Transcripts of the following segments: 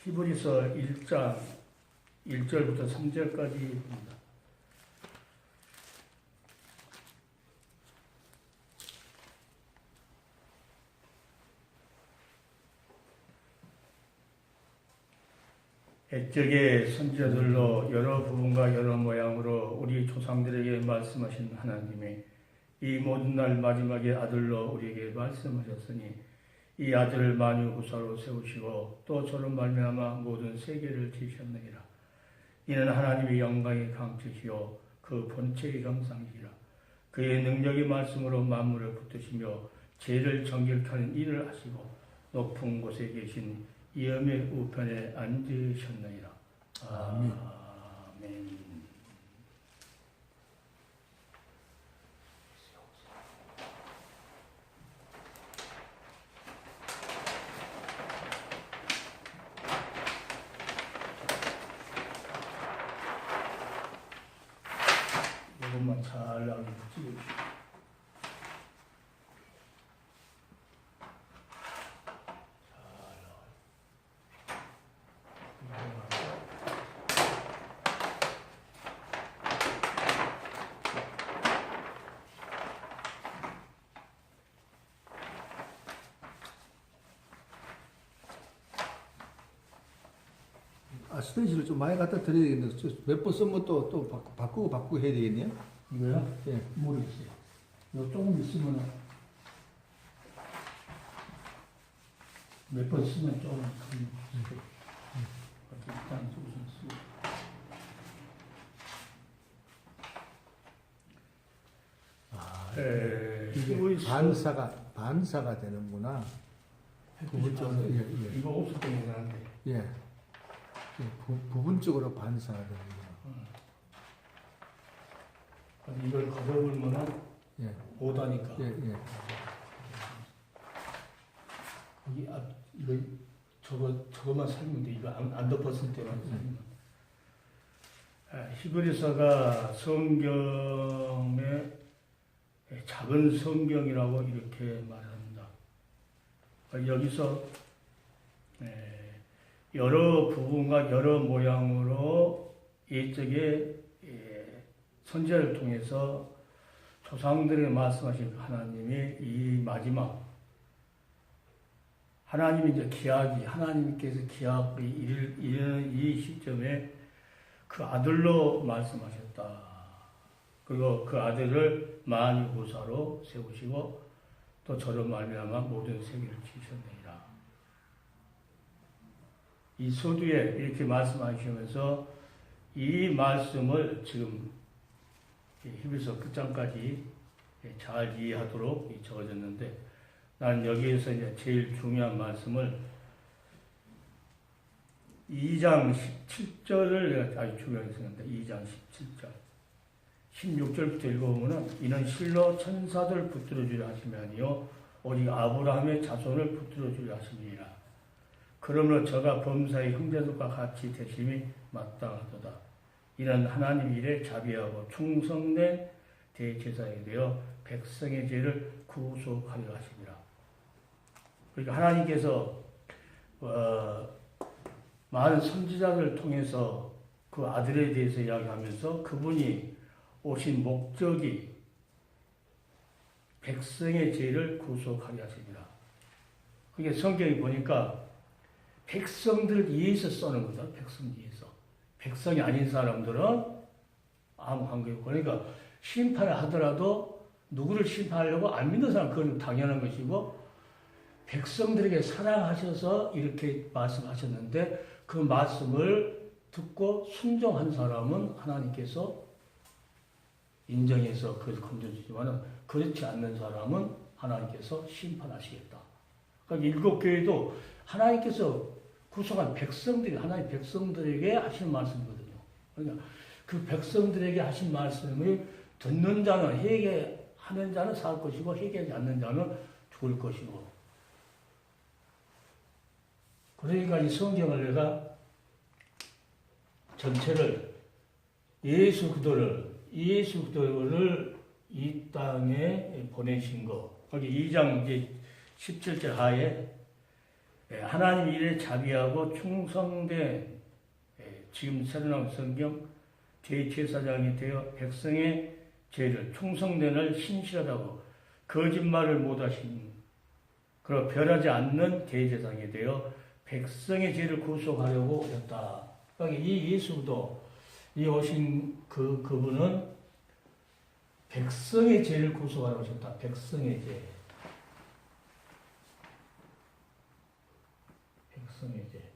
히브리서 1장 1절부터 3절까지입니다. 옛적의 선지자들로 여러 부분과 여러 모양으로 우리 조상들에게 말씀하신 하나님이 이 모든 날 마지막에 아들로 우리에게 말씀하셨으니 이 아들을 만유후사로 세우시고 또 저로 말미암아 모든 세계를 지으셨느니라. 이는 하나님의 영광의 강체시요 그 본체의 형상이시라. 그의 능력의 말씀으로 만물을 붙드시며 죄를 정결케 하는 일을 하시고 높은 곳에 계신 이음의 우편에 앉으셨느니라. 아멘. 아멘. 이것만 잘 나오게 찍어주시고. 스테이지를 좀 많이 갖다 드려야 되겠네. 몇 번 쓰면 또 바꾸고 해야 되겠네요. 이거요? 예. 모르겠어요. 이거 조금 있으면 몇 번 쓰면 조금 일단 조금 쓰고. 이게 반사가 되는구나. 이거 옥수 때문에 그러는데. 예. 부분적으로 반사가 되는구나. 이걸 걷어보면은 예. 오다니까. 예. 여기 이거 저거만 살면 돼. 이거 안 덮었을 때만 살면. 히브리서가 성경의 작은 성경이라고 이렇게 말합니다. 여기서 여러 부분과 여러 모양으로 옛적에 선지자를 통해서 조상들에게 말씀하신 하나님이 이 마지막 하나님이 이제 하나님께서 기약이 이르는 이 시점에 그 아들로 말씀하셨다. 그리고 그 아들을 만유후사로 세우시고 또 저로 말미암아 모든 세계를 지으셨느니라. 이 서두에 이렇게 말씀하시면서 이 말씀을 지금 히브리서 끝장까지 잘 이해하도록 적어졌는데 나는 여기에서 이제 제일 중요한 말씀을 2장 17절을 내가 아주 중요하게 생각합니다. 2장 17절. 16절부터 읽어보면 이는 실로 천사들 붙들어주려 하심이 아니요 오직 아브라함의 자손을 붙들어주려 하심이니라. 그러므로 저가 범사의 형제들과 같이 되심이 마땅하도다. 이는 하나님 일에 자비하고 충성된 대제사장이 되어 백성의 죄를 구속하려 하심이라. 그러니까 하나님께서 많은 선지자들을 통해서 그 아들에 대해서 이야기하면서 그분이 오신 목적이 백성의 죄를 구속하려 하십니다. 그게 성경에 보니까 백성들을 위해서 써는 거다. 백성 위해서. 백성이 아닌 사람들은 아무 관계없고. 그러니까 심판을 하더라도 누구를 심판하려고 안 믿는 사람 그건 당연한 것이고 백성들에게 사랑하셔서 이렇게 말씀하셨는데 그 말씀을 듣고 순종한 사람은 하나님께서 인정해서 그것을 건져주지만 그렇지 않는 사람은 하나님께서 심판하시겠다. 그러니까 일곱 교회도 하나님께서 구속한 백성들이 하나님 백성들에게 하신 말씀이거든요. 그러니까 그 백성들에게 하신 말씀을 듣는 자는 회개하는 자는 살 것이고 회개하지 않는 자는 죽을 것이고. 그러니까 이 성경을 내가 전체를 예수 그리스도를 이 땅에 보내신 거. 거기 2장 17절 하에 하나님 일에 자비하고 충성된 지금 새로 나온 성경 대제사장이 되어 백성의 죄를 충성된을 신실하다고 거짓말을 못하신 그리고 변하지 않는 대제사장이 되어 백성의 죄를 구속하려고 오셨다. 그러니까 이 예수도 이 오신 그분은 백성의 죄를 구속하러 오셨다. 백성의 죄. 백성의 죄.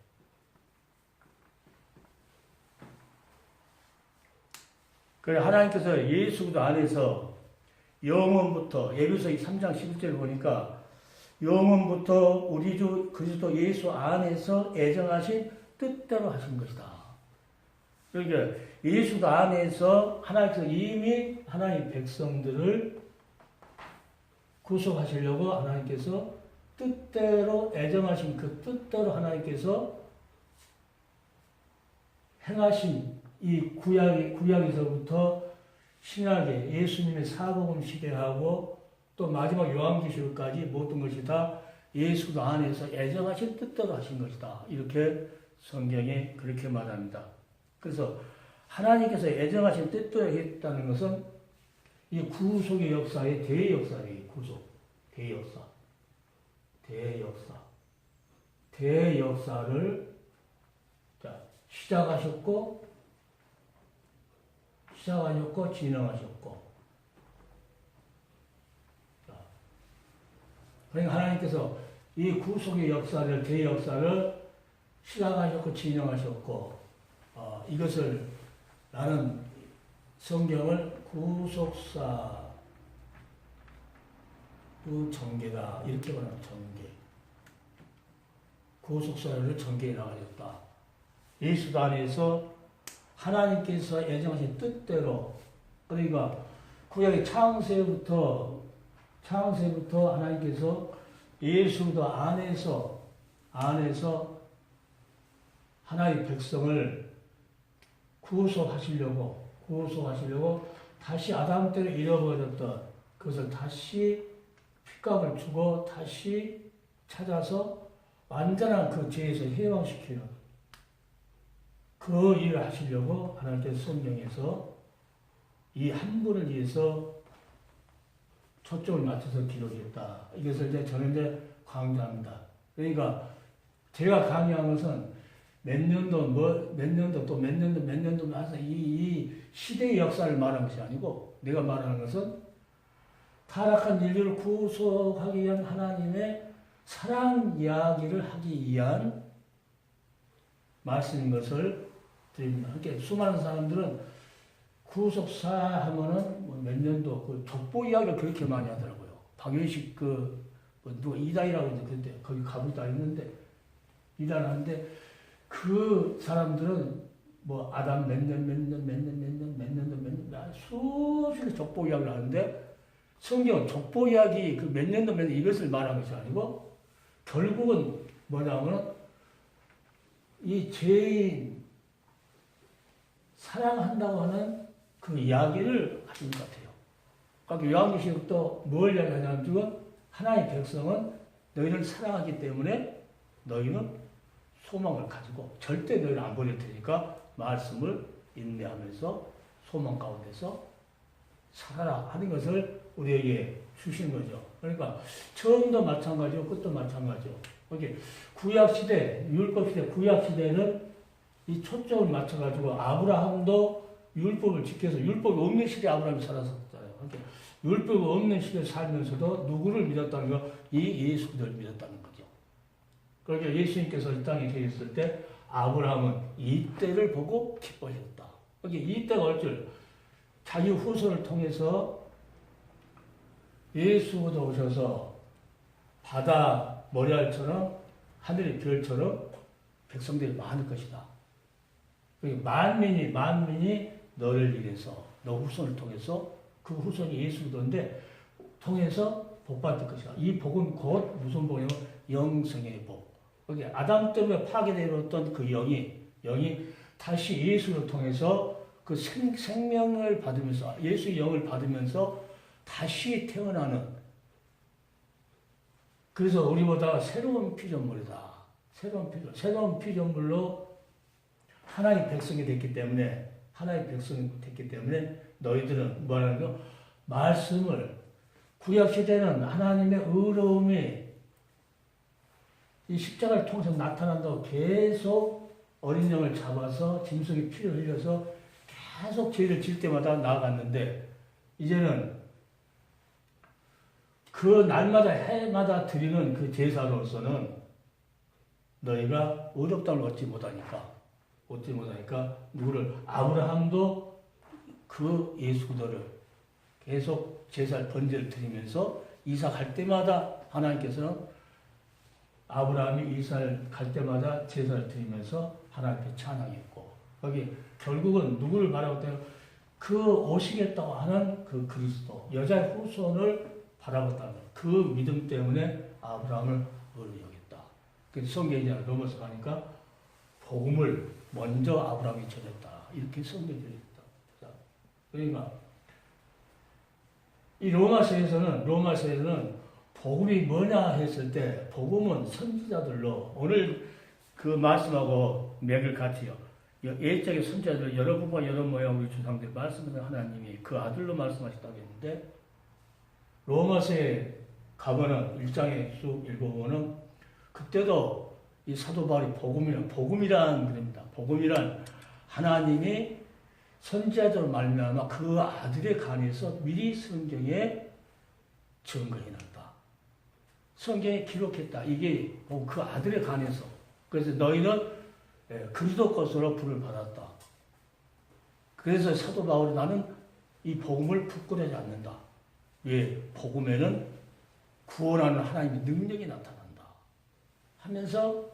그래 하나님께서 예수 안에서 영원부터 에베소 3장 11절을 보니까 영원부터 우리 주 그리스도 예수 안에서 애정하신 뜻대로 하신 것이다. 그러니까 예수 안에서 하나님께서 이미 하나님 백성들을 구속하시려고 하나님께서 뜻대로 애정하신 그 뜻대로 하나님께서 행하신 이 구약에서부터 신약의 예수님의 사복음 시대하고 또 마지막 요한계시록까지 모든 것이 다 예수 안에서 애정하신 뜻대로 하신 것이다. 이렇게 성경에 그렇게 말합니다. 그래서 하나님께서 애정하신 뜻대로 했다는 것은 이 구속의 역사의 대역사예요. 구속, 대역사, 대역사를 시작하셨고 진행하셨고. 그러니까 하나님께서 이 구속의 역사를, 대역사를 시작하셨고 진행하셨고, 이것을 나는 성경을 구속사 전개다. 이렇게 말하는 전개. 구속사를 전개해 나가셨다. 예수 안에서 하나님께서 애정하신 뜻대로, 그러니까 구약의 창세부터 하나님께서 예수도 안에서 하나님의 백성을 구속하시려고 다시 아담 때를 잃어버렸던 그것을 다시 핏값을 주고 다시 찾아서 완전한 그 죄에서 해방시키는 그 일을 하시려고 하나님께서 성경에서 이 한 분을 위해서 초점을 맞춰서 기록했다. 이것을 저는 강조합니다. 그러니까 제가 강요한 것은 몇 년도 해서 이 시대의 역사를 말하는 것이 아니고 내가 말하는 것은 타락한 인류를 구속하기 위한 하나님의 사랑 이야기를 하기 위한 말씀인 것을 드립니다. 그러니까 수많은 사람들은 구속사 하면은 몇 년도 그 족보 이야기를 그렇게 많이 하더라고요. 박윤식 누가 이단이라고 했는데 거기 가보지도 않았는데 이단하는데 그 사람들은 뭐 아담 몇 년 수없이 족보 이야기를 하는데 성경은 족보 이야기 그 몇 년도 이것을 말하는 것이 아니고 결국은 뭐냐면 이 죄인 사랑한다고 하는 그 이야기를 하신 것 같아요. 그러니까 요한계시록도 뭘 이야기하냐면 지금 하나님의 백성은 너희를 사랑하기 때문에 너희는 소망을 가지고 절대 너희를 안 버릴 테니까 말씀을 인내하면서 소망 가운데서 살아라 하는 것을 우리에게 주신 거죠. 그러니까 처음도 마찬가지고 끝도 마찬가지고 이렇게 구약시대, 율법시대, 구약시대는 이 초점을 맞춰가지고 아브라함도 율법을 지켜서 율법이 없는 시대에 아브라함이 살았었잖아요. 그러니까 율법이 없는 시대에 살면서도 누구를 믿었다는 거? 이 예수 그리스도를 믿었다는 거죠. 그러니까 예수님께서 이 땅에 계셨을 때 아브라함은 이 때를 보고 기뻐하셨다. 그러니까 이 때가 올 줄 자기 후손을 통해서 예수도 오셔서 바다 모래알처럼 하늘의 별처럼 백성들이 많을 것이다. 만민이 너를 위해서 너 후손을 통해서 그 후손이 예수도인데 통해서 복 받을 것이다. 이 복은 곧 무슨 복이냐면 영생의 복. 여기 아담 때문에 파괴되었던 그 영이 다시 예수를 통해서 그 생명을 받으면서 예수의 영을 받으면서 다시 태어나는 그래서 우리보다 새로운 피조물이다. 새로운 피조물로 하나님 백성이 됐기 때문에 너희들은 뭐라는 거? 말씀을 구약 시대는 하나님의 의로움이 이 십자가를 통해서 나타난다고 계속 어린 양을 잡아서 짐승의 피를 흘려서 계속 죄를 질 때마다 나아갔는데 이제는 그 날마다 해마다 드리는 그 제사로서는 너희가 의롭다를 얻지 못하니까 누구를 아브라함도 그 예수 그리스도를 계속 제사를 번제를 드리면서 이삭 할 때마다 하나님께서는 아브라함이 이삭을 갈 때마다 제사를 드리면서 하나님께 찬양했고 거기 결국은 누구를 바라봤다면 그 오시겠다고 하는 그 그리스도 여자의 후손을 바라봤다는 그 믿음 때문에 아브라함을 의롭게 여겼다. 그래서 성경에 로마서 가니까 복음을 먼저 아브라함이 전했다. 이렇게 성경에 있다. 그러니까 이 로마서에서는 복음이 뭐냐 했을 때 복음은 선지자들로 오늘 그 말씀하고 맥을 같이요. 옛적의 선지자들 여러 부와 여러 모양 우리 조상들 말씀하신 하나님이 그 아들로 말씀하셨다고 했는데 로마서에 가면은 1장에 쭉 읽어보면은 그때도 이 사도 바울이 복음이란 그럽니다. 복음이란 하나님이 선지자들 말미암아 그 아들에 관해서 미리 성경에 증거해놨다. 성경에 기록했다. 이게 그 아들에 관해서. 그래서 너희는 그리스도 것으로 부를 받았다. 그래서 사도 바울이 나는 이 복음을 부끄러워하지 않는다. 왜? 복음에는 구원하는 하나님의 능력이 나타난다. 하면서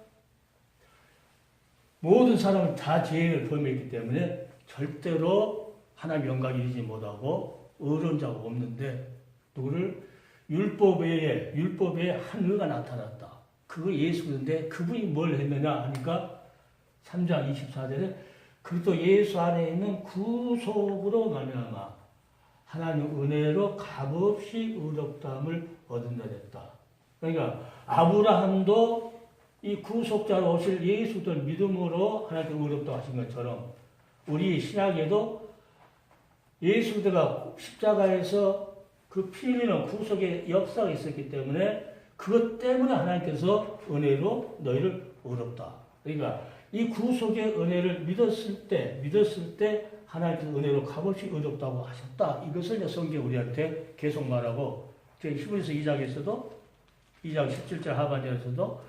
모든 사람은 다 죄를 범했기 때문에 절대로 하나님 영광에 이르지 못하고 의로운 자가 없는데 누구를 율법 외에 한 의가 나타났다. 그거 예수인데 그분이 뭘 했느냐 하니까 3장 24절에 그리스도 예수 안에 있는 구속으로 말미암아 하나님 은혜로 값없이 의롭다함을 얻은 자 됐다. 그러니까 아브라함도 이 구속자로 오실 예수를 믿음으로 하나님께 의롭다고 하신 것처럼 우리 신약에도 예수가 십자가에서 그 피 흘리는 구속의 역사가 있었기 때문에 그것 때문에 하나님께서 은혜로 너희를 의롭다. 그러니까 이 구속의 은혜를 믿었을 때 하나님께서 은혜로 값없이 의롭다고 하셨다. 이것을 성경 우리한테 계속 말하고 히브리서 2장에서도 2장 17절 하반절에서도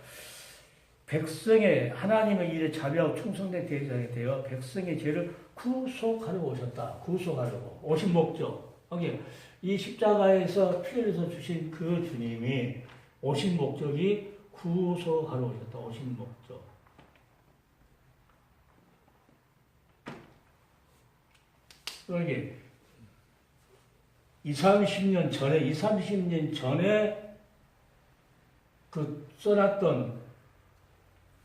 백성의 하나님의 일에 자비하고 충성된 대장이 되어 백성의 죄를 구속하려고 오셨다. 구속하려고 오신 목적. 이 십자가에서 피 흘려서 주신 그 주님이 오신 목적이 구속하러 오셨다. 오신 목적. 여기 20-30년 전에 그 써놨던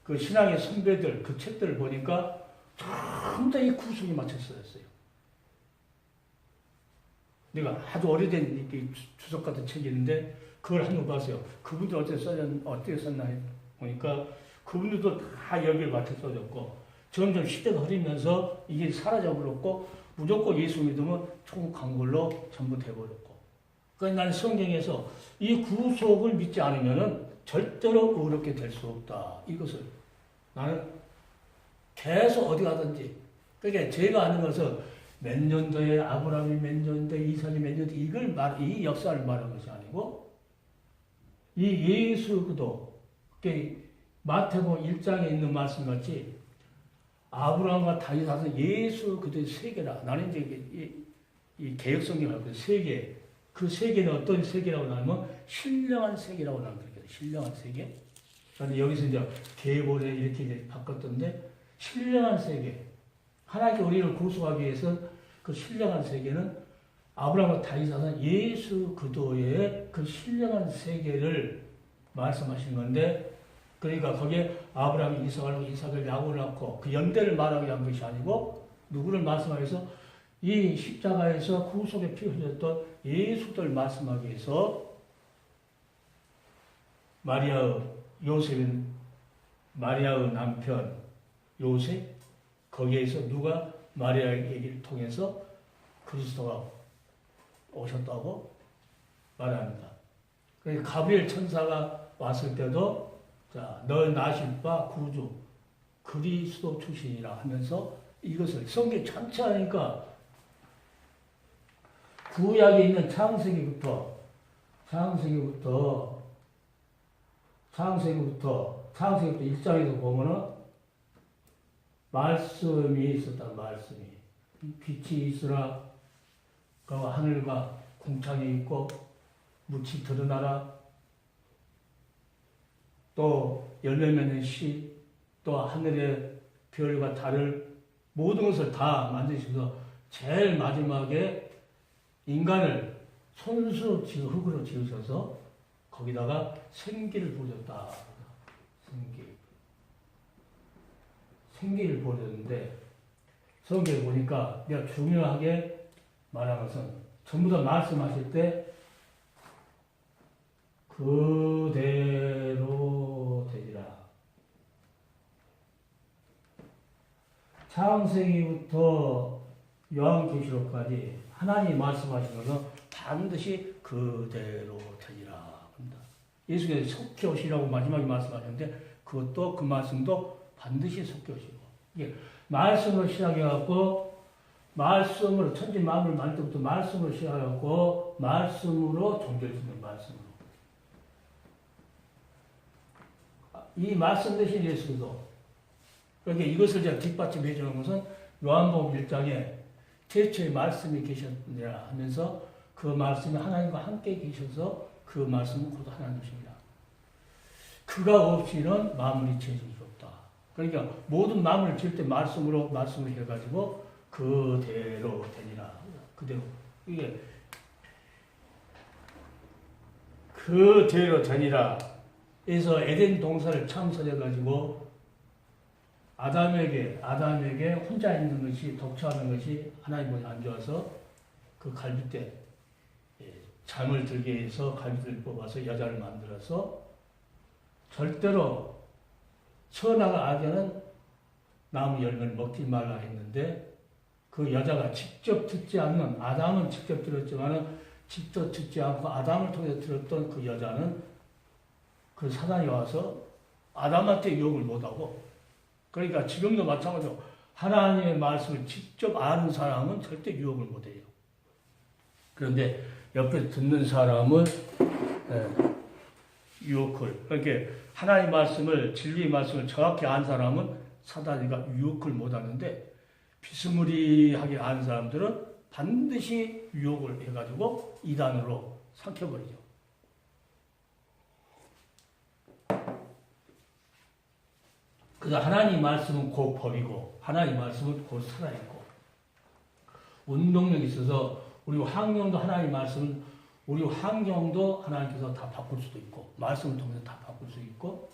그 신앙의 선배들 그 책들을 보니까 전부 다 이 구속에 맞춰 써였어요. 내가 아주 오래된 주석 같은 책이 있는데 그걸 한번 봤어요. 그분들 어떻게 썼나 보니까 그분들도 다 여기에 맞춰 써졌고 점점 시대가 흐르면서 이게 사라져버렸고 무조건 예수 믿으면 천국 간 걸로 전부 돼버렸고 그러니까 나는 성경에서 이 구속을 믿지 않으면 절대로 의롭게 될 수 없다. 이것을 나는 계속 어디 가든지 그러니까 제가 아는 것은 몇 년도에 아브라함이 몇 년도에 이삭이 몇 년도에 이 역사를 말하는 것이 아니고 이 예수 그도 마태복음 1장에 있는 말씀같이 아브라함과 다윗 하서 예수 그도의 세계라. 나는 이제 이 개혁성경을 하고 세계 그 세계는 어떤 세계라고 하면 신령한 세계라고 나는 그렇게 신령한 세계. 그런데 여기서 이제 계보를 이렇게 이제 바꿨던데 신령한 세계. 하나님께 우리를 구속하기 위해서 그 신령한 세계는 아브라함과 다윗하는 예수 그도의 그 신령한 세계를 말씀하신 건데 그러니까 거기에 아브라함이 이삭을 야곱을 낳고 그 연대를 말하기 위한 것이 아니고 누구를 말씀하기 위해서 이 십자가에서 구속에 피 흘렸던 예수들 말씀하기 위해서 마리아 요셉은 마리아의 남편 요셉, 거기에서 누가 마리아의 얘기를 통해서 그리스도가 오셨다고 말합니다. 그러니까 가브리엘 천사가 왔을 때도 자, 너 나실 바 구주 그리스도 출신이라 하면서 이것을 성경 전체하니까 구약에 있는 창세기부터 창세기부터 1장에서 보면은 말씀이 있었다. 말씀이 빛이 있으라 그 하늘과 궁창이 있고 묻이 드러나라 또 열매 맺는 씨 또 하늘의 별과 달을 모든 것을 다 만드셔서 제일 마지막에 인간을 손수 흙으로 지으셔서 거기다가 생기를 부어줬다. 생기를 부어줬는데 성경에 보니까 내가 중요하게 말한 것은 전부 다 말씀하실 때 그대로 되리라. 창세기부터 요한계시록까지 하나님이 말씀하신 것은 반드시 그대로 되리라 합니다. 예수께서 속히 오시라고 마지막에 말씀하셨는데 그것도 그 말씀도 반드시 속히 오시고 이게 말씀으로 시작해갖고 말씀으로 천지 만물을 만들 때부터 말씀으로 시작해갖고 말씀으로 종결되는 말씀으로 이 말씀 대신 예수도 그러니까 이것을 제가 뒷받침해 주는 것은 요한복음 1장에 최초의 말씀이 계셨느라 하면서 그 말씀이 하나님과 함께 계셔서 그 말씀은 곧 하나님이십니다. 그가 없이는 마무리 지어질 수 없다. 그러니까 모든 마무리를 지을 때 말씀을 해가지고 그대로 되니라. 그대로. 이게 그대로 되니라. 그래서 에덴 동산을 창설해가지고 아담에게 혼자 있는 것이 독처하는 것이 하나님보다 안 좋아서 그 갈빗대 잠을 들게 해서 갈빗대를 뽑아서 여자를 만들어서 절대로 선악과 악에는 나무 열매를 먹지 말라 했는데 그 여자가 직접 듣지 않는 아담은 직접 들었지만은 직접 듣지 않고 아담을 통해서 들었던 그 여자는 그 사단이 와서 아담한테 유혹을 못하고 그러니까 지금도 마찬가지로 하나님의 말씀을 직접 아는 사람은 절대 유혹을 못해요. 그런데 옆에 듣는 사람은 유혹을 그러니까 하나님의 말씀을 진리의 말씀을 정확히 아는 사람은 사단이가 유혹을 못하는데 비스무리하게 아는 사람들은 반드시 유혹을 해가지고 이단으로 삼켜버리죠. 그래서 하나님 말씀은 곧 법이고 하나님 말씀은 곧 살아있고 운동력이 있어서 우리 환경도 하나님 말씀은 우리 환경도 하나님께서 다 바꿀 수도 있고 말씀을 통해서 다 바꿀 수 있고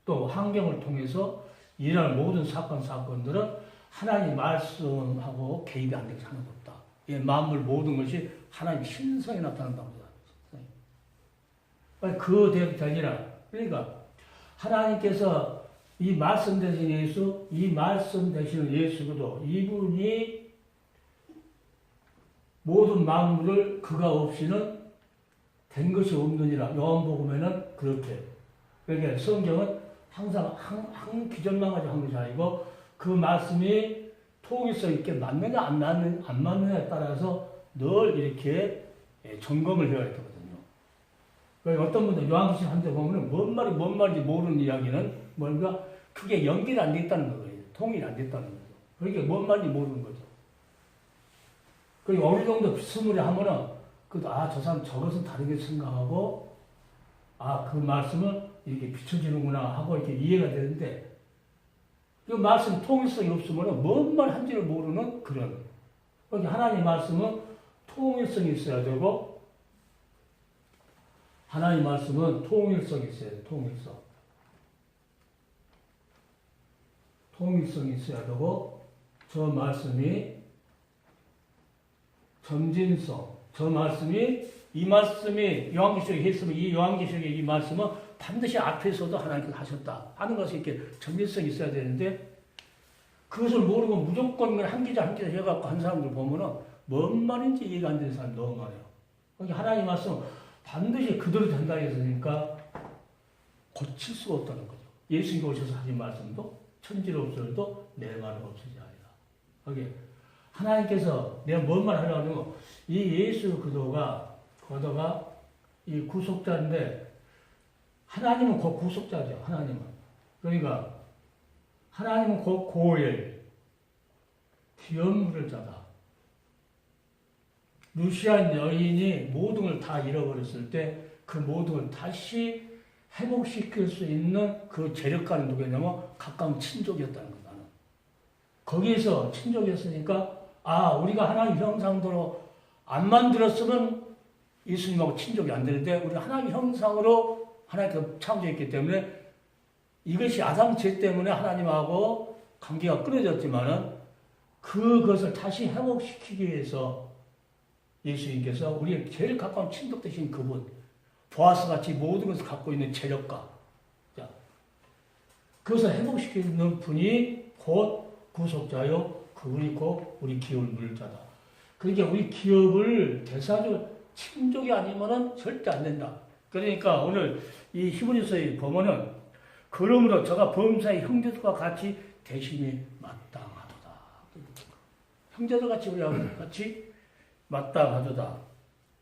또 환경을 통해서 일어날 모든 사건들은 하나님 말씀하고 개입이 안 되게 하는 것 없다. 이 만물 모든 것이 하나님 신성에 나타난다고 합니다. 그대로 되니라. 그러니까 하나님께서 이 말씀 대신 예수, 이 말씀 대신 예수도 이분이 모든 만물을 그가 없이는 된 것이 없느니라. 요한복음에는 그렇게. 그러니까 성경은 항상 한 기전만 가지고 한 것이 아니고 그 말씀이 통일성 있게 맞느냐 안 맞느냐에 따라서 늘 이렇게 점검을 해야 되거든요. 그러니까 어떤 분들 요한계시록 한 데 보면 뭔 말인지 모르는 이야기는 뭔가 그게 연결이 안 돼 있다는 거예요. 통일이 안 됐다는 거죠. 그러니까 뭔 말인지 모르는 거죠. 그리고 어느 정도 비스무리 하면은 저 사람 저것은 다르게 생각하고 그 말씀은 이렇게 비춰지는구나 하고 이렇게 이해가 되는데 그 말씀 통일성이 없으면은 뭔 말 한지를 모르는 그런. 그러니까 하나님 말씀은 통일성이 있어야 되고 하나님 말씀은 통일성이 있어야 돼. 통일성이 있어야 되고 저 말씀이 점진성 이 말씀이 요한계시록에 했으면 이 요한계시록의 이 말씀은 반드시 앞에서도 하나님께서 하셨다 하는 것이 이렇게 정체성이 있어야 되는데 그것을 모르고 무조건 한 기자 한 기자 해갖고 한 사람들 보면은 뭔 말인지 이해가 안 되는 사람이 너무 많아요. 그러니까 하나님 말씀 반드시 그대로 된다 했으니까 고칠 수가 없다는 거죠. 예수님이 오셔서 하신 말씀도 천지로 없어도 내 말은 없으지 아니라. 거기 하나님께서 내가 뭔 말 하려고 하면 이 예수 그도가 이 구속자인데 하나님은 곧 구속자죠. 하나님은. 그러니까 하나님은 곧 고엘 기업물을 자다. 루시안 여인이 모든 걸 다 잃어버렸을 때 그 모든 걸 다시 회복시킬 수 있는 그 재력가는 누구냐면 가까운 친족이었다는 거다. 거기에서 친족이었으니까 우리가 하나님 형상대로 안 만들었으면 예수님하고 친족이 안 되는데 우리 하나님 형상으로 하나님께서 창조했기 때문에 이것이 아담 죄 때문에 하나님하고 관계가 끊어졌지만은 그것을 다시 회복시키기 위해서 예수님께서 우리의 제일 가까운 친족 되신 그분, 보아스같이 모든 것을 갖고 있는 재력가, 그것을 회복시키는 분이 곧 구속자요, 그분이 곧 우리 기업을 물을 자다. 그러니까 우리 기업을 대사적으로 친족이 아니면은 절대 안 된다. 그러니까 오늘 이 히브리서에 보면은 그러므로 저가 범사의 형제들과 같이 대신이 마땅하도다. 형제들 같이 우리하고 같이 마땅하도다.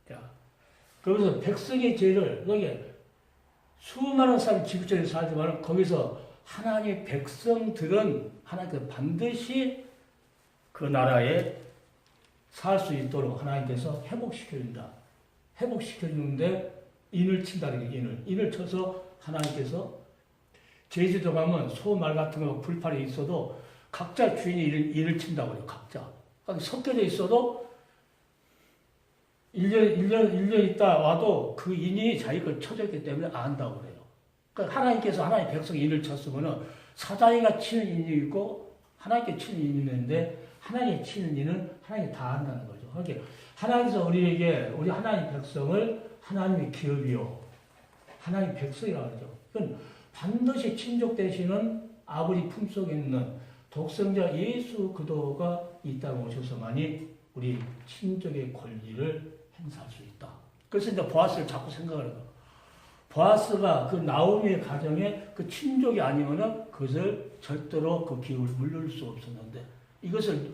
자, 그래서 백성의 죄를 여기 수많은 사람이 지구촌에 살지만 거기서 하나님의 백성들은 하나님께서 반드시 그 나라에 살 수 있도록 하나님께서 회복시켜준다. 회복시켜주는데 인을 친다는 게 인을 쳐서 하나님께서 제주도 가면 소, 말 같은 거 불판에 있어도 각자 주인이 인을 친다고 해요. 각자. 그러니까 섞여져 있어도 1년 있다 와도 그 인이 자기 걸 쳐져 있기 때문에 안다고 그래요. 그러니까 하나님께서 하나님의 백성이 인을 쳤으면은 사단이가 치는 인이 있고 하나님께 치는 인이 있는데 하나님께 치는 인은 하나님이 다 안다는 거죠. 그러니까 하나님께서 우리에게 우리 하나님 백성을 하나님의 기업이요. 하나님 백성이라고 하죠. 그건 반드시 친족 되시는 아버지 품속에 있는 독생자 예수 그도가 이 땅에 오셔서만이 우리 친족의 권리를 행사할 수 있다. 그래서 이제 보아스를 자꾸 생각을 해요. 보아스가 그 나오미의 가정에 그 친족이 아니면은 그것을 절대로 그 기업을 물릴 수 없었는데 이것을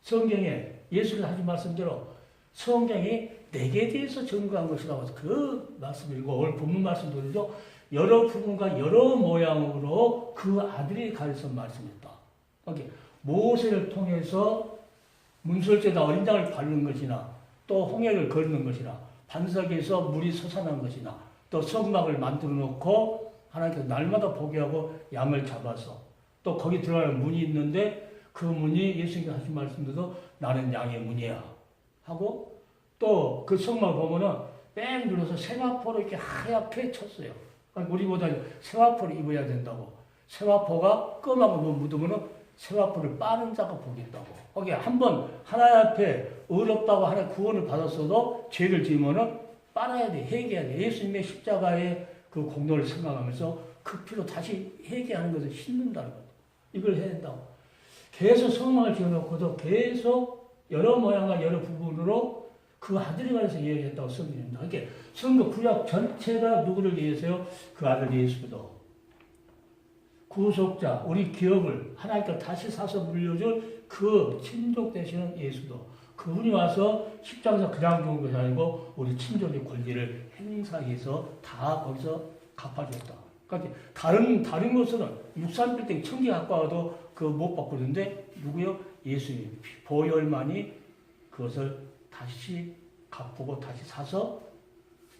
성경에 예수가 하신 말씀대로 성경이 내게 대해서 증거한 것이라고 해서 그 말씀을 읽고 오늘 본문 말씀도 그러죠. 여러 부분과 여러 모양으로 그 아들이 가르친 말씀이었다. 그러니까 모세를 통해서 문설주에다 어린 양을 바르는 것이나 또 홍해를 거르는 것이나 반석에서 물이 솟아난 것이나 또 성막을 만들어 놓고 하나님께서 날마다 보게 하고 양을 잡아서 또 거기 들어가는 문이 있는데 그 문이 예수님께서 하신 말씀대로 나는 양의 문이야 하고 또 그 성막을 보면은 뺑 눌러서 세마포로 이렇게 하얗게 쳤어요. 그러니까 우리보다 세마포를 입어야 된다고. 세마포가 껌하고 묻으면은 세마포를 빠는 자가 복이 있다고. 거기 한번 하나님 앞에 어렵다고 하나님 구원을 받았어도 죄를 지으면은 빨아야 돼, 회개해야 돼. 예수님의 십자가의 그 공로를 생각하면서 그 피로 다시 회개하는 것을 씻는다는 거죠. 이걸 해야 된다고. 계속 성막을 지어놓고도 계속 여러 모양과 여러 부분으로 그 아들에 관해서 이야기했다고 성경입니다. 그러니까 성경 구약 전체가 누구를 위해서요? 그 아들 예수도. 구속자, 우리 기업을 하나님께 다시 사서 물려줄 그 친족 되시는 예수도. 그분이 와서 십자가에서 그냥 죽은 것이 아니고 우리 친족의 권리를 행사해서 다 거기서 갚아줬다. 그러니까 다른 것은 63빌딩 천개 갖고 와도 그 못 바꾸는데 누구요? 예수님. 보혈만이 그것을 다시 갚고 다시 사서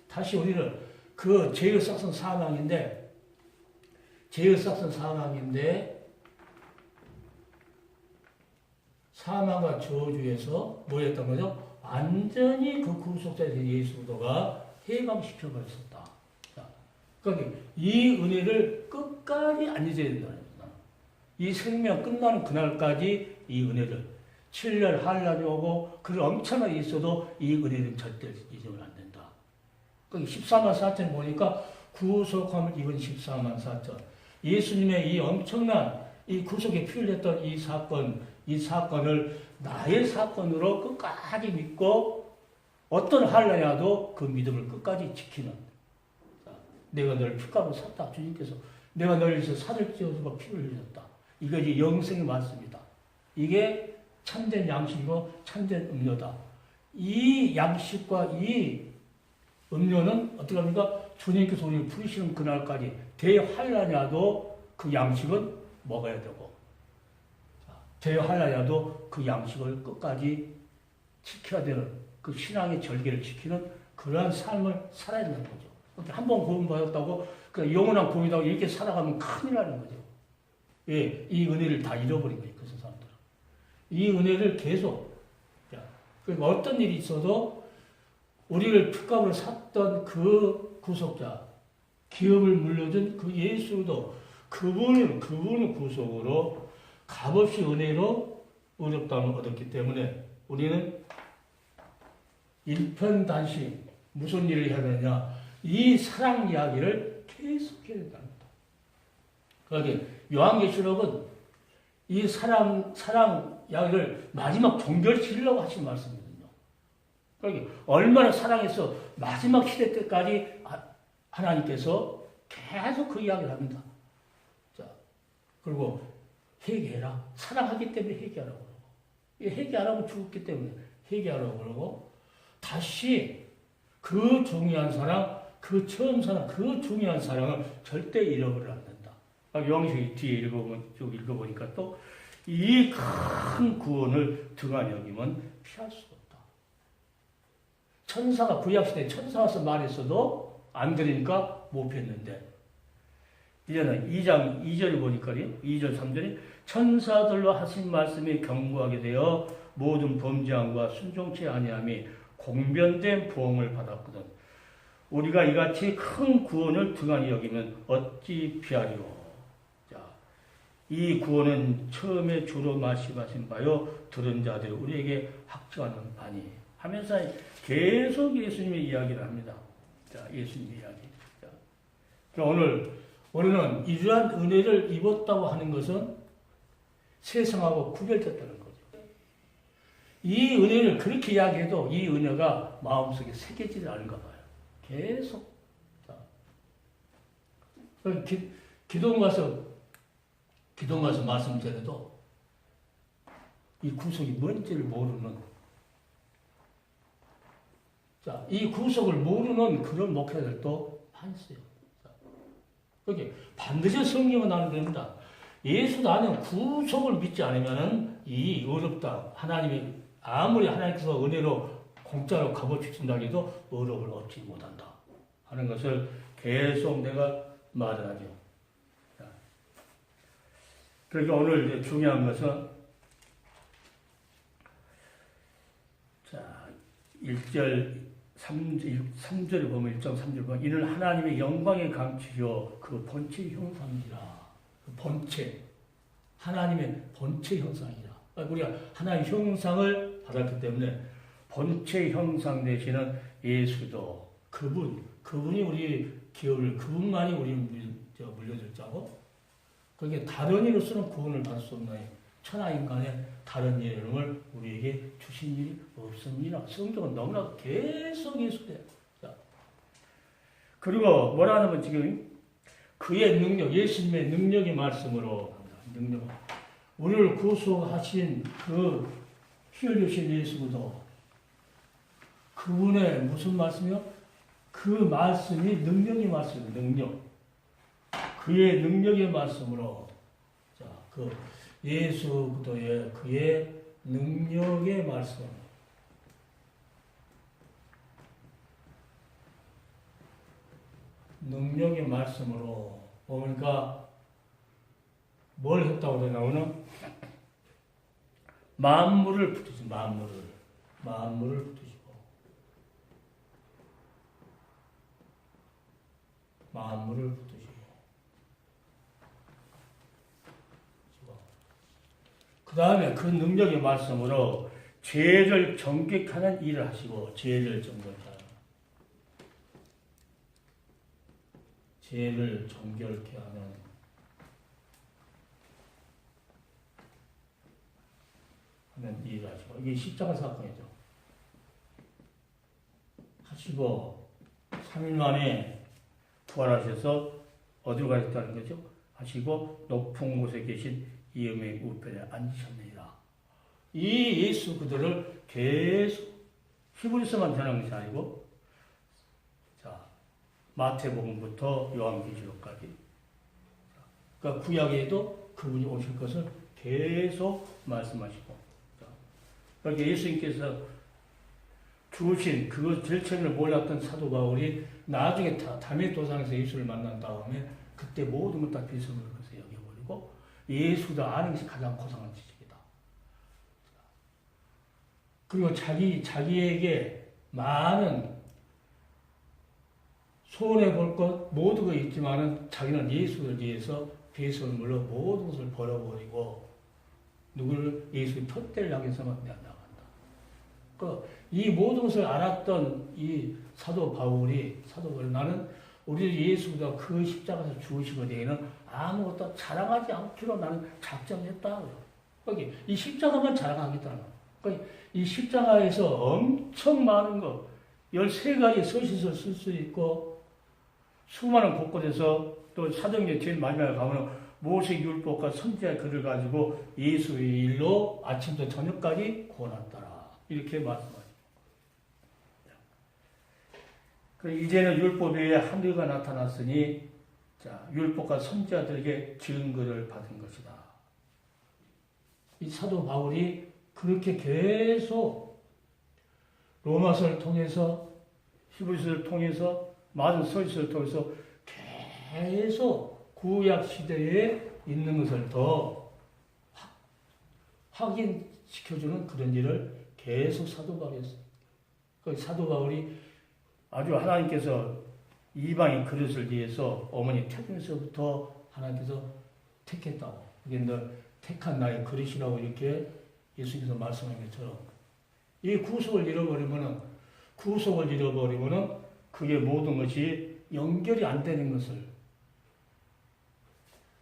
다시 우리를 그 죄의 싹선 사망인데 사망과 저주에서 뭐였던 거죠? 완전히 그 구속자의 예수도가 해방시켜버렸었다. 그러니까 이 은혜를 끝까지 안 잊어야 된다는 거다. 이 생명 끝나는 그날까지 이 은혜를 7년 한란이 오고 그 엄청나게 있어도 이 은혜는 절대 잊으면 안 된다. 그러니까 14만 4천 보니까 구속함을 입은 14만 4천. 예수님의 이 엄청난 이 구속에 필요했던 이 사건을 나의 사건으로 끝까지 믿고 어떤 환난이라도 그 믿음을 끝까지 지키는. 내가 너를 피값으로 샀다. 주님께서 내가 너를 위해서 살을 찌어서 피를 흘렸다. 이것이 영생의 말씀이다. 이게 참된 양식이고 참된 음료다. 이 양식과 이 음료는 어떻게 합니까? 주님께서 우리를 부르시는 그날까지 대환란이라도 그 양식은 먹어야 되고 대환란이라도 그 양식을 끝까지 지켜야 되는 그 신앙의 절개를 지키는 그러한 삶을 살아야 되는 거죠. 한 번 구원받았다고 그 영원한 구원이라고 이렇게 살아가면 큰일 나는 거죠. 예, 이 은혜를 다 잃어버린 거예요. 그 사람들은. 이 은혜를 계속 그러니까 어떤 일이 있어도 우리를 피값으로 샀던 그 구속자, 기업을 물려준 그 예수도 그분은 구속으로 값없이 은혜로 의롭다함을 얻었기 때문에 우리는 일편단심 무슨 일을 해야 되느냐 이 사랑 이야기를 계속해야 된답니다. 그러니까 요한계시록은 이 사랑 이야기를 마지막 종결 지으려고 하신 말씀이거든요. 그러니까 얼마나 사랑해서 마지막 시대 때까지 하나님께서 계속 그 이야기를 합니다. 자, 그리고 회개해라. 사랑하기 때문에 회개하라고 그러고 회개하라고 죽었기 때문에 회개하라고 그러고 다시 그 중요한 사랑, 그 처음 사랑, 그 중요한 사랑을 절대 잃어버리면 안 된다. 요한계시록 뒤에 쭉 읽어보니까 또 이 큰 구원을 등한히 여기면 피할 수 없다. 천사가 구약시대에 천사 와서 말했어도 안 들으니까 못 폈는데 이제는 2장 2절을 보니까요. 2절 3절에 천사들로 하신 말씀이 경고하게 되어 모든 범죄함과 순종치 아니함이 공변된 보응을 받았거든. 우리가 이같이 큰 구원을 등한히 여기면 어찌 피하리요. 이 구원은 처음에 주로 말씀하신 바요 들은 자들 우리에게 확증하는 바니 하면서 계속 예수님의 이야기를 합니다. 자, 예수님의 이야기. 자, 우리는 이러한 은혜를 입었다고 하는 것은 세상하고 구별됐다는 거죠. 이 은혜를 그렇게 이야기해도 이 은혜가 마음속에 새겨지지 않은가 봐요. 계속. 자, 기도 가서 말씀드려도 이 구속이 뭔지를 모르는 자, 이 구속을 모르는 그런 목회자들도 많이 있어요. 그게 반드시 성령은 나는 됩니다. 예수도 아니면 구속을 믿지 않으면 이 어렵다. 하나님이 아무리 하나님께서 은혜로 공짜로 값을 주신다 해도 어려움을 얻지 못한다 하는 것을 계속 내가 말을 하죠. 그러니까 오늘 중요한 것은 자 1절 3절에 보면 1장 3절 보면 이는 하나님의 영광의 강치요 그 본체 형상이라. 그 본체 하나님의 본체 형상이라. 우리가 하나님의 형상을 받았기 때문에 본체 형상 되시는 예수도 그분이 우리 기업을 그분만이 우리 물려줄 자고 그게 다른 이로서는 구원을 받을 수 없나니 천하인간의 다른 이름을 우리에게 주신 일이 없습니다. 성경은 너무나 계속 예수돼요. 그리고 뭐라 하면 지금 그의 능력, 예수님의 능력의 말씀으로 능력, 우리를 구속하신 그 피 흘리신 예수도 그분의 무슨 말씀이요? 그 말씀이 능력의 말씀이에요. 능력. 그의 능력의 말씀으로 자, 그 예수 그도의 그의 능력의 말씀. 능력의 말씀으로 보니까 뭘 했다고 나오는 만물을 붙이지 만물을 붙이시고 만물을 붙이시고 그 다음에 그 능력의 말씀으로 죄를 정결하는 일을 하시고 죄를 정결하는 죄를 정결케 하는 일을 하시고, 이게 십자가 사건이죠. 하시고 3일 만에 부활하셔서 어디로 가셨다는 거죠? 하시고 높은 곳에 계신 이음의 우편에 앉으셨느니라. 이 예수 그들을 계속 히브리서만 전하는 것이 아니고, 자, 마태복음부터 요한계시록까지, 그러니까 구약에도 그분이 오실 것을 계속 말씀하시고, 자, 그러니까 예수님께서 주신 그 절체를 몰랐던 사도 바울이 나중에 담의 도상에서 예수를 만난 다음에 그때 모든 걸 다 비석으로 여겨버리고 예수다 아는 것이 가장 고상한 지식이다. 그리고 자기에게 많은 손해볼 것 모든 거 있지만은 자기는 예수를 위해서 비석을 물러 모든 것을 버려버리고 누구를 예수의 푯대를 향해서만 나간다. 이 모든 것을 알았던 이 사도 바울이 나는 우리 예수가 그 십자가에서 죽으시고 내에는 아무것도 자랑하지 않기로 나는 작정했다. 거기 이 십자가만 자랑하겠다는 거예요. 이 십자가에서 엄청 많은 거 13가지 서신을 쓸 수 있고 수많은 곳곳에서 또 사도행전 제일 마지막에 가면 모세 율법과 선지자 글을 가지고 예수의 일로 아침부터 저녁까지 구원한다라. 이렇게 말씀하십니다. 이제는 율법 외에 하늘가 나타났으니, 자, 율법과 선지자들에게 증거를 받은 것이다. 이 사도 바울이 그렇게 계속 로마서를 통해서, 히브리서를 통해서, 많은 서신을 통해서 계속 구약 시대에 있는 것을 더 확인시켜주는 그런 일을 계속 사도 바울이 했어요. 그 사도 바울이 아주 하나님께서 이방인 그릇을 위해서 어머니 태중에서부터 하나님께서 택했다고. 이게 너 택한 나의 그릇이라고 이렇게 예수님께서 말씀한 것처럼 이 구속을 잃어버리면은 그게 모든 것이 연결이 안 되는 것을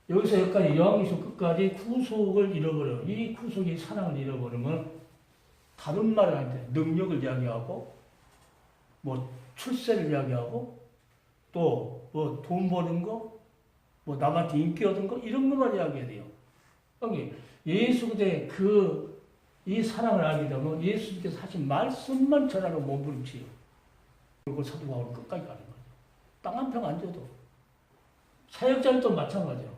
여기서 여기까지 요한계시록 끝까지 구속을 잃어버려. 이 구속이 사랑을 잃어버리면 다른 말을 하는데 능력을 이야기하고 뭐 출세를 이야기하고 또 뭐 돈 버는 거, 뭐 남한테 인기 얻은 거 이런 것만 이야기해야 돼요. 여기 예수 그대 이 사랑을 알게 되면 예수님께서 하신 말씀만 전하는 몸부림치요. 그리고 사도 바울은 끝까지 가는 거죠. 땅 한 평 안 줘도 사역자도 마찬가지로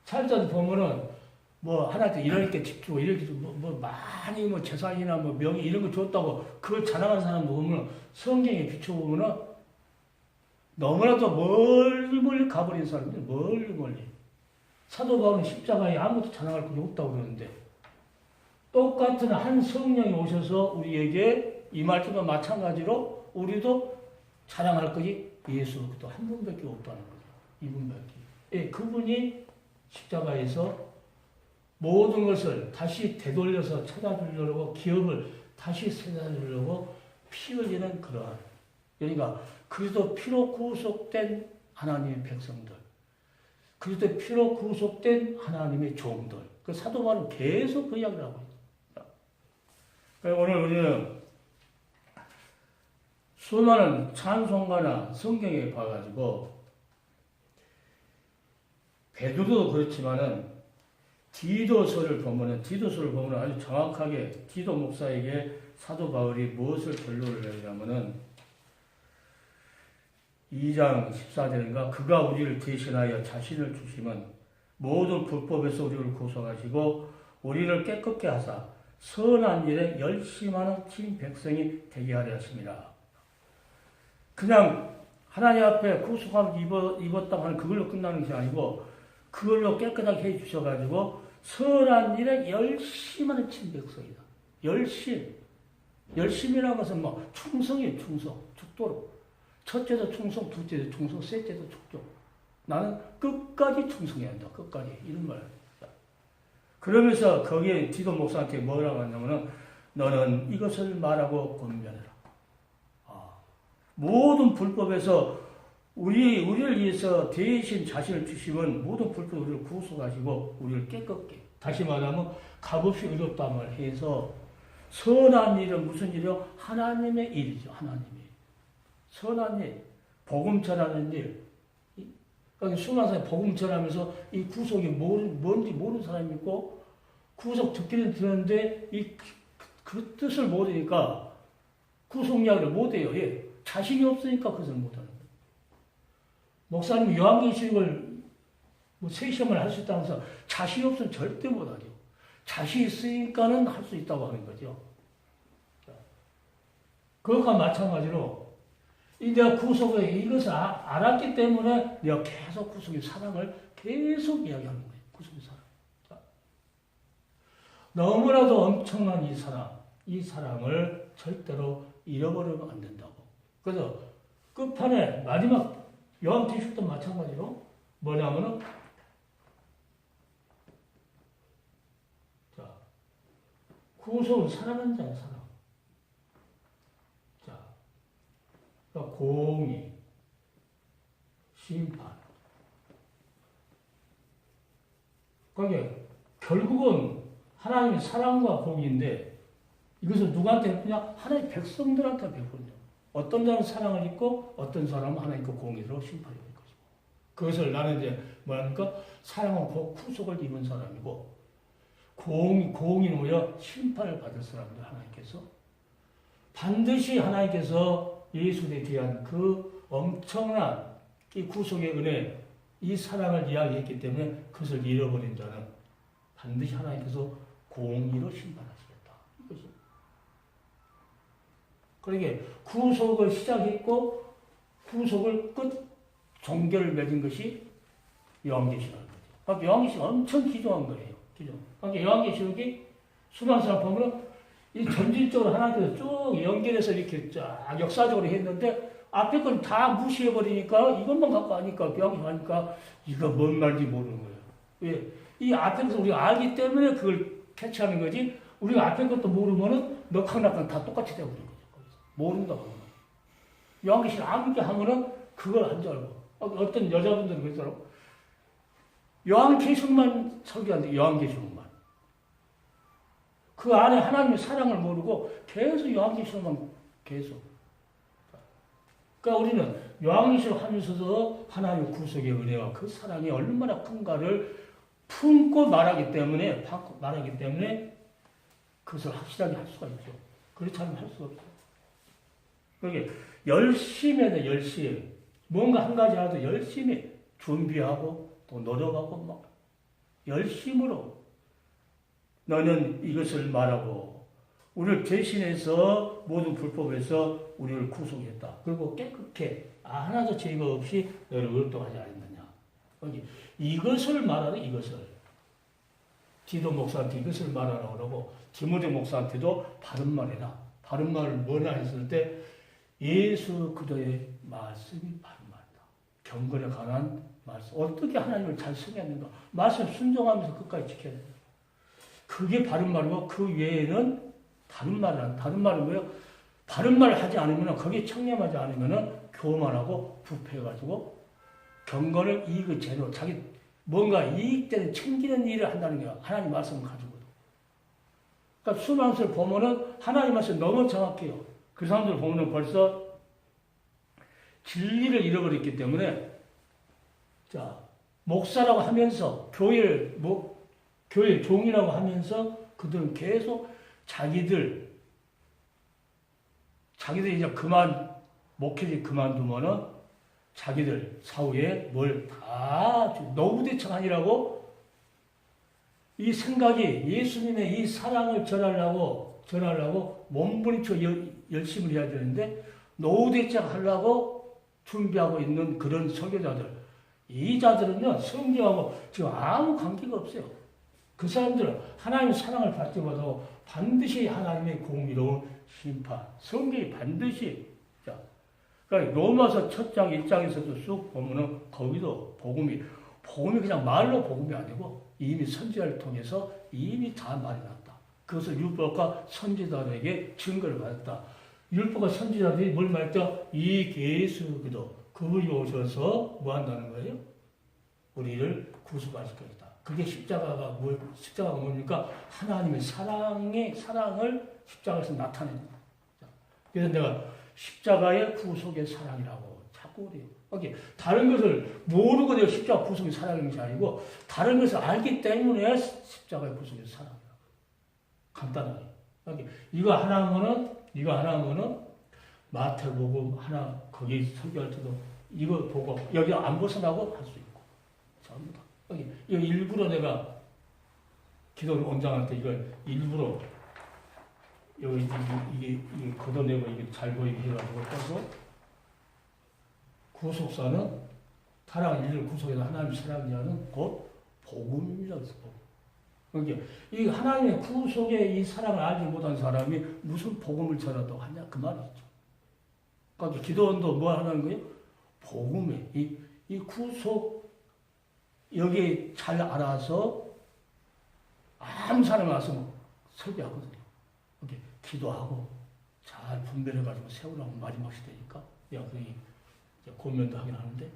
사역자도 보면은 뭐 하나한테 이렇게 집주고 이렇게 뭐 많이 뭐 재산이나 뭐 명예 이런 거 줬다고 그걸 자랑하는 사람 보면 성경에 비춰보면은 너무나도 멀리 가버린 사람들 멀리 사도 바울은 십자가에 아무것도 자랑할 것이 없다고 그러는데 똑같은 한 성령이 오셔서 우리에게 이 말씀과 마찬가지로 우리도 자랑할 것이 예수 그리스도 한 분밖에 없다는 거죠. 이분밖에. 예, 그분이 십자가에서 모든 것을 다시 되돌려서 찾아주려고 기업을 다시 찾아주려고 피 흘리는 그러한 그러니까 그리스도 피로 구속된 하나님의 백성들 그리스도 피로 구속된 하나님의 종들 그 사도 바울은 계속 그 이야기를 하고 있어요. 오늘 우리는 수많은 찬송가나 성경에 봐가지고 베드로도 그렇지만은 디도서를 보면은 아주 정확하게 디도 목사에게 사도 바울이 무엇을 결론을 내냐면은 2장 14절인가 그가 우리를 대신하여 자신을 주시면 모든 불법에서 우리를 구속하시고 우리를 깨끗게 하사 선한 일에 열심하는 친 백성이 되게 하려 하십니다. 그냥 하나님 앞에 구속함을 입었다고 하는 그걸로 끝나는 것이 아니고 그걸로 깨끗하게 해 주셔가지고 선한 일에 열심하는 친 백성이다. 열심이라는 것은 뭐 충성이에요. 죽도록. 첫째도 충성, 둘째도 충성, 셋째도 충성. 나는 끝까지 충성해야 한다. 끝까지. 이런 말. 그러면서 거기에 디도 목사한테 뭐라고 하냐면은 너는 이것을 말하고 권면해라. 모든 불법에서 우리를 위해서 대신 자신을 주시면 모든 불법 우리를 구속하시고 우리를 깨끗게. 다시 말하면 값없이 의롭다함을 해서 선한 일은 무슨 일이요? 하나님의 일이죠. 하나님의. 선한 일, 복음 전하는 일. 그러니까 수많은 사람이 복음 전하면서 이 구속이 뭔지 모르는 사람이 있고 구속 듣기는 들었는데 그 뜻을 모르니까 구속 이야기를 못해요. 예. 자신이 없으니까 그것을 못하는 거예요. 목사님 요한계시록을 뭐 세시험을 할 수 있다면서 자신이 없으면 절대 못하죠. 자신이 있으니까는 할 수 있다고 하는 거죠. 그것과 마찬가지로 내가 구속에 이것을 알았기 때문에 내가 계속 구속의 사랑을 계속 이야기하는 거예요. 구속의 사랑. 너무나도 엄청난 이 사랑을 절대로 잃어버리면 안 된다고. 그래서 끝판에 마지막 요한계시록도 마찬가지로 뭐냐면은 자 구속은 사랑하는 자의 사랑. 자 그러니까 공의, 심판. 그러니까 결국은 하나님의 사랑과 공의인데 이것을 누구한테 베푸냐? 하나님의 백성들한테 베푸냐. 어떤 사람은 사랑을 입고 어떤 사람은 하나님 그 공의로 심판을 입을 것이고. 그것을 나는 이제 뭐랍니까? 사랑은 구속을 입은 사람이고 공의는 뭐야? 심판을 받을 사람들 하나님께서 반드시 하나님께서 예수에 대한 그 엄청난 이 구속의 은혜, 이 사랑을 이야기했기 때문에 그것을 잃어버린 자는 반드시 하나님께서 공의로 심판하시겠다. 이것이. 그러니까 구속을 시작했고 구속을 종결을 맺은 것이 요한계시록인 거죠. 그러니까 요한계시록이 엄청 기조한 거예요. 그러니까 요한계시록이 수많은 사람 보면 이 전질적으로 하나님께서 쭉 연결해서 이렇게 쫙 역사적으로 했는데 앞에 건 다 무시해버리니까 이것만 갖고 하니까 요한계시록 하니까 이거 뭔 말인지 모르는 거예요. 왜? 이 앞에 것을 우리가 알기 때문에 그걸 캐치하는 거지 우리가 앞에 것도 모르면은 넉넉넉 다 똑같이 되어버리는 거죠. 모른다고 하면. 요한계시록 아무렇게 하면은 그걸 안 줄 알고. 어떤 여자분들은 그러더라고. 요한계시록만 설교하는데 요한계시록만. 그 안에 하나님의 사랑을 모르고 계속 요한계시록만 계속. 그러니까 우리는 요한계시록 하면서도 하나님의 구속의 은혜와 그 사랑이 얼마나 큰가를 품고 말하기 때문에 그것을 확실하게 할 수가 있죠. 그렇지 않으면 할 수가 없어요. 그게 열심히 해야 돼, 열심히. 뭔가 한 가지 하도 열심히 준비하고 또 노력하고 막 열심으로 너는 이것을 말하고 우리를 대신해서 모든 불법에서 우리를 구속했다. 그리고 깨끗게 하나도 죄가 없이 너를 의롭다하지 않았느냐. 이것을 말하는 이것을 디도 목사한테 이것을 말하라고 그러고 디모데 목사한테도 바른 말해라. 바른 말을 뭐냐 했을 때 예수 그리스도의 말씀이 바른 말이다. 경건에 관한 말씀. 어떻게 하나님을 잘 섬겼는가. 말씀 순종하면서 끝까지 지켜야 된다. 그게 바른 말이고 그 외에는 다른 말은 뭐예요? 바른 말을 하지 않으면 거기에 청렴하지 않으면 교만하고 부패해가지고 경건을 이익의 재료 자기 뭔가 이익되는 챙기는 일을 한다는 게 하나님 말씀을 가지고도. 그러니까 수많은 것을 보면은 하나님 말씀 너무 정확해요. 그 사람들 보면은 벌써 진리를 잃어버렸기 때문에 자 목사라고 하면서 교회 종이라고 하면서 그들은 계속 자기들 이제 목회지 그만두면은 자기들 사후에 뭘 다 노후대청하니라고 이 생각이 예수님의 이 사랑을 전하려고 몸부림쳐 열심을 해야 되는데 노후대청 하려고 준비하고 있는 그런 설교자들 이 자들은요 성경하고 지금 아무 관계가 없어요. 그 사람들은 하나님의 사랑을 받지 못하고 반드시 하나님의 공의로운 심판 성경이 반드시 그러니까 로마서 첫 장 1장에서도 쑥 보면은 거기도 복음이 그냥 말로 복음이 아니고 이미 선지자를 통해서 이미 다 말이 났다. 그것을 율법과 선지자들에게 증거를 받았다. 율법과 선지자들이 뭘 말했다? 이 예수 그리스도 그분이 오셔서 뭐 한다는 거예요? 우리를 구속하실 것이다. 그게 십자가가 뭡니까? 하나님의 사랑을 십자가에서 나타내는 거예요. 그래서 내가 십자가의 구속의 사랑이라고 자꾸 그래요. 다른 것을 모르고 내가 십자가 구속의 사랑인 것이 아니고 다른 것을 알기 때문에 십자가의 구속의 사랑이라고. 간단하게. 이거 하나면은 마태복음 하나 거기 설교할 때도 이거 보고 여기 안 벗어나고 할 수 있고 전부 다. 이거 일부러 내가 기도 원장할 때 이걸 일부러 여기 이게 걷어내고 이게 잘 보이게 해가지고 떠서 구속사는 타락 인류를 구속해서 하나님 사랑이라는 곧 복음이라고 해서 복음. 이 하나님의 구속의 이 사랑을 알지 못한 사람이 무슨 복음을 전한다고 하냐 그 말이죠. 그러니까 기도원도 뭐 하는 거예요? 복음에 이 구속 여기 잘 알아서 아무 사람 와서 설교하거든요. 이렇게 기도하고 잘 분별해가지고 세우라고 마지막 시대니까 여러분이 고면도 하긴 하는데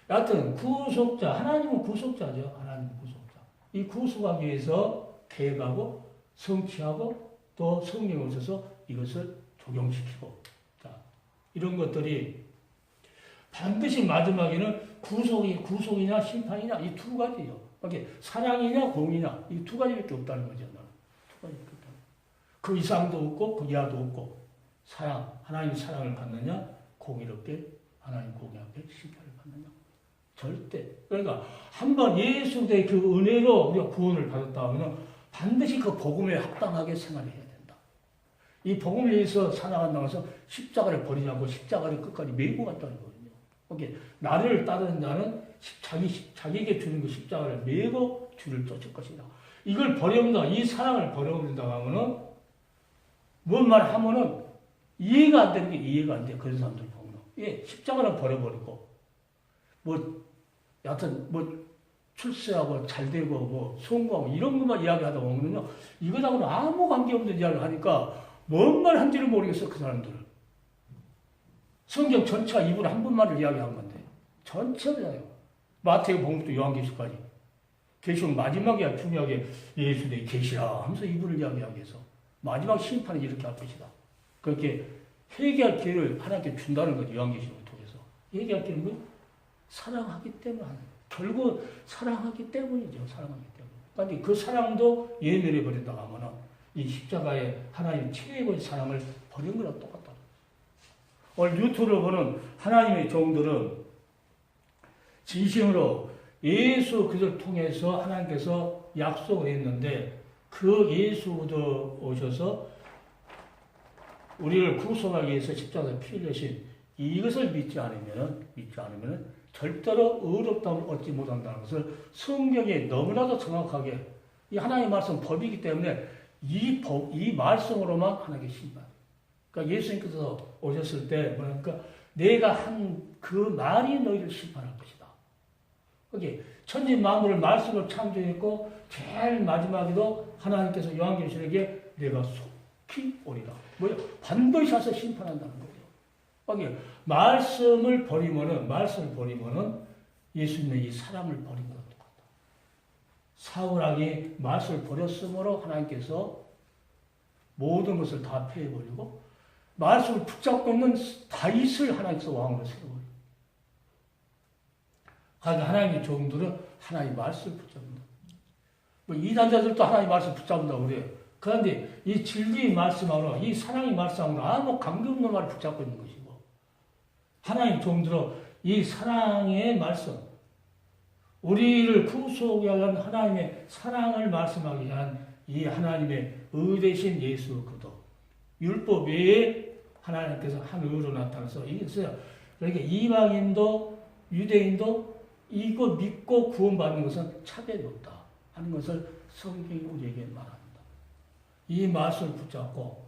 여하튼 구속자 하나님은 구속자죠. 하나님은 구속자. 이 구속하기 위해서 계획하고 성취하고 또 성령이 오셔서 이것을 적용시키고 이런 것들이 반드시 마지막에는 구속이냐 심판이냐 이 두 가지예요. 사랑이냐 공이냐 이 두 가지밖에 없다는 거죠. 두 가지밖에 없다. 그 이상도 없고 그 이하도 없고 사랑 하나님의 사랑을 받느냐 공의롭게 하나님 공의 앞에 심판을 받느냐 절대. 그러니까 한번 예수의 그 은혜로 우리가 구원을 받았다 하면 반드시 그 복음에 합당하게 생활해야 된다. 이 복음을 위해서 살아간다고 해서 십자가를 버리지 않고 십자가를 끝까지 메고 갔다는 거거든요. 나를 따르는 자는 자기에게 주는 그 십자가를 메고 주를 쫓을 것이다. 이걸 버려본다. 이 사랑을 버려본다 하면은 뭔 말 하면은 이해가 안 되는 게 이해가 안 돼. 그런 사람들 보면. 예, 십자가를 버려버리고 여하튼 출세하고 잘되고 성공하고 이런 것만 이야기하다 보면요. 이거하고는 아무 관계없는 이야기를 하니까 뭔 말 한지를 모르겠어 그 사람들은. 성경 전체가 이분 한 분만을 이야기한 건데 전체잖아요. 마태복음부터 요한계시까지. 계시록 마지막이야 중요하게 예수 내 계시라 하면서 이분을 이야기하기 위해서 마지막 심판이 이렇게 할 것이다. 그렇게 회개할 기회를 하나님께 준다는 거죠. 요한계시록을 통해서. 회개할 기회는 뭐? 사랑하기 때문에 하는 거예요. 결국 사랑하기 때문이죠. 사랑하기 때문에. 그러니까 그 사랑도 예멸해 버린다고 하면은 이 십자가의 하나님 최고의 사랑을 버린 거랑 똑같다. 오늘 유튜브를 보는 하나님의 종들은 진심으로 예수 그를 통해서 하나님께서 약속을 했는데 그 예수도 오셔서 우리를 구속하기 위해서 십자가에 피 흘리신 이것을 믿지 않으면 절대로 의롭다움을 얻지 못한다는 것을 성경에 너무나도 정확하게 이 하나님의 말씀 법이기 때문에 이 말씀으로만 하나님께 심판. 그러니까 예수님께서 오셨을 때 뭐랄까 내가 한 그 말이 너희를 심판할 것이다. 거기 천지 만물을 말씀으로 창조했고 제일 마지막에도 하나님께서 요한계시록에 내가 속히 오리라. 뭐야? 반드시 와서 심판한다는 거죠. 거기 말씀을 버리면은 예수님의 이 사랑을 버린 것과 똑같다. 사울왕이 말씀을 버렸으므로 하나님께서 모든 것을 다 패해버리고 말씀을 붙잡고 있는 다윗을 하나님께서 왕으로 세워버려요. 그러니까 하나님의 종들은 하나님의 말씀을 붙잡는다. 이단자들도 하나님의 말씀을 붙잡는다고 그래요. 그런데 이 진리의 말씀하고 이 사랑의 말씀하고 아무 관계없는 말을 붙잡고 있는 것이고 하나님 종들은 이 사랑의 말씀 우리를 구속하는 하나님의 사랑을 말씀하기 위한 이 하나님의 의되신 예수 그도 율법 외에 하나님께서 한 의로 나타나서 이게 있어요. 그러니까 이방인도 유대인도 이거 믿고 구원받는 것은 차별이 없다 하는 것을 성경이 우리에게 말합니다. 이 말씀을 붙잡고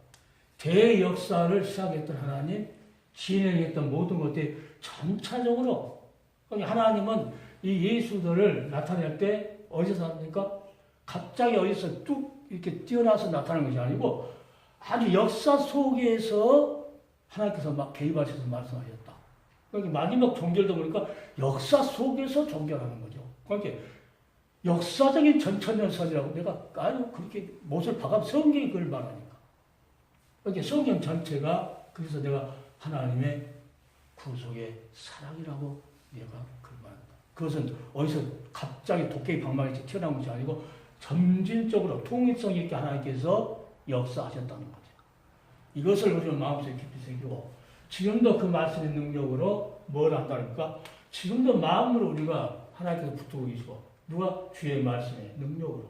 대역사를 시작했던 하나님, 진행했던 모든 것들이 전차적으로 하나님은 이 예수들을 나타낼 때 어디서 합니까? 갑자기 어디서 뚝 이렇게 뛰어나서 나타나는 것이 아니고 아주 역사 속에서 하나님께서 막 개입하셔서 말씀하셨다. 그러니까 마지막 종결도 보니까 역사 속에서 종결하는 거죠. 그러니까 역사적인 전천연선이라고 내가 아주 그렇게 못을 박아 성경이 그걸 말하니까. 그러니까 성경 전체가 그래서 내가 하나님의 구속의 사랑이라고 내가 그걸 말한다. 그것은 어디서 갑자기 도깨비 방망이에서 튀어나온 것이 아니고 점진적으로 통일성 있게 하나님께서 역사하셨다는 거죠. 이것을 우리는 마음속에 깊이 새기고 지금도 그 말씀의 능력으로 뭘 한다니까 지금도 마음으로 우리가 하나님께서 붙들고 계시고 누가 주의 말씀의 능력으로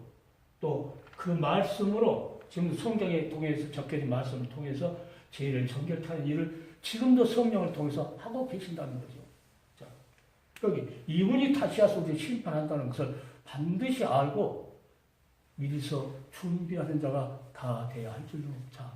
또 그 말씀으로 지금 성경에 통해서 적혀진 말씀을 통해서 죄를 정결케 하는 일을 지금도 성령을 통해서 하고 계신다는 거죠. 자, 여기 이분이 다시아서 우리 심판한다는 것을 반드시 알고 미리서 준비하는 자가 다 돼야 할 줄로. 자,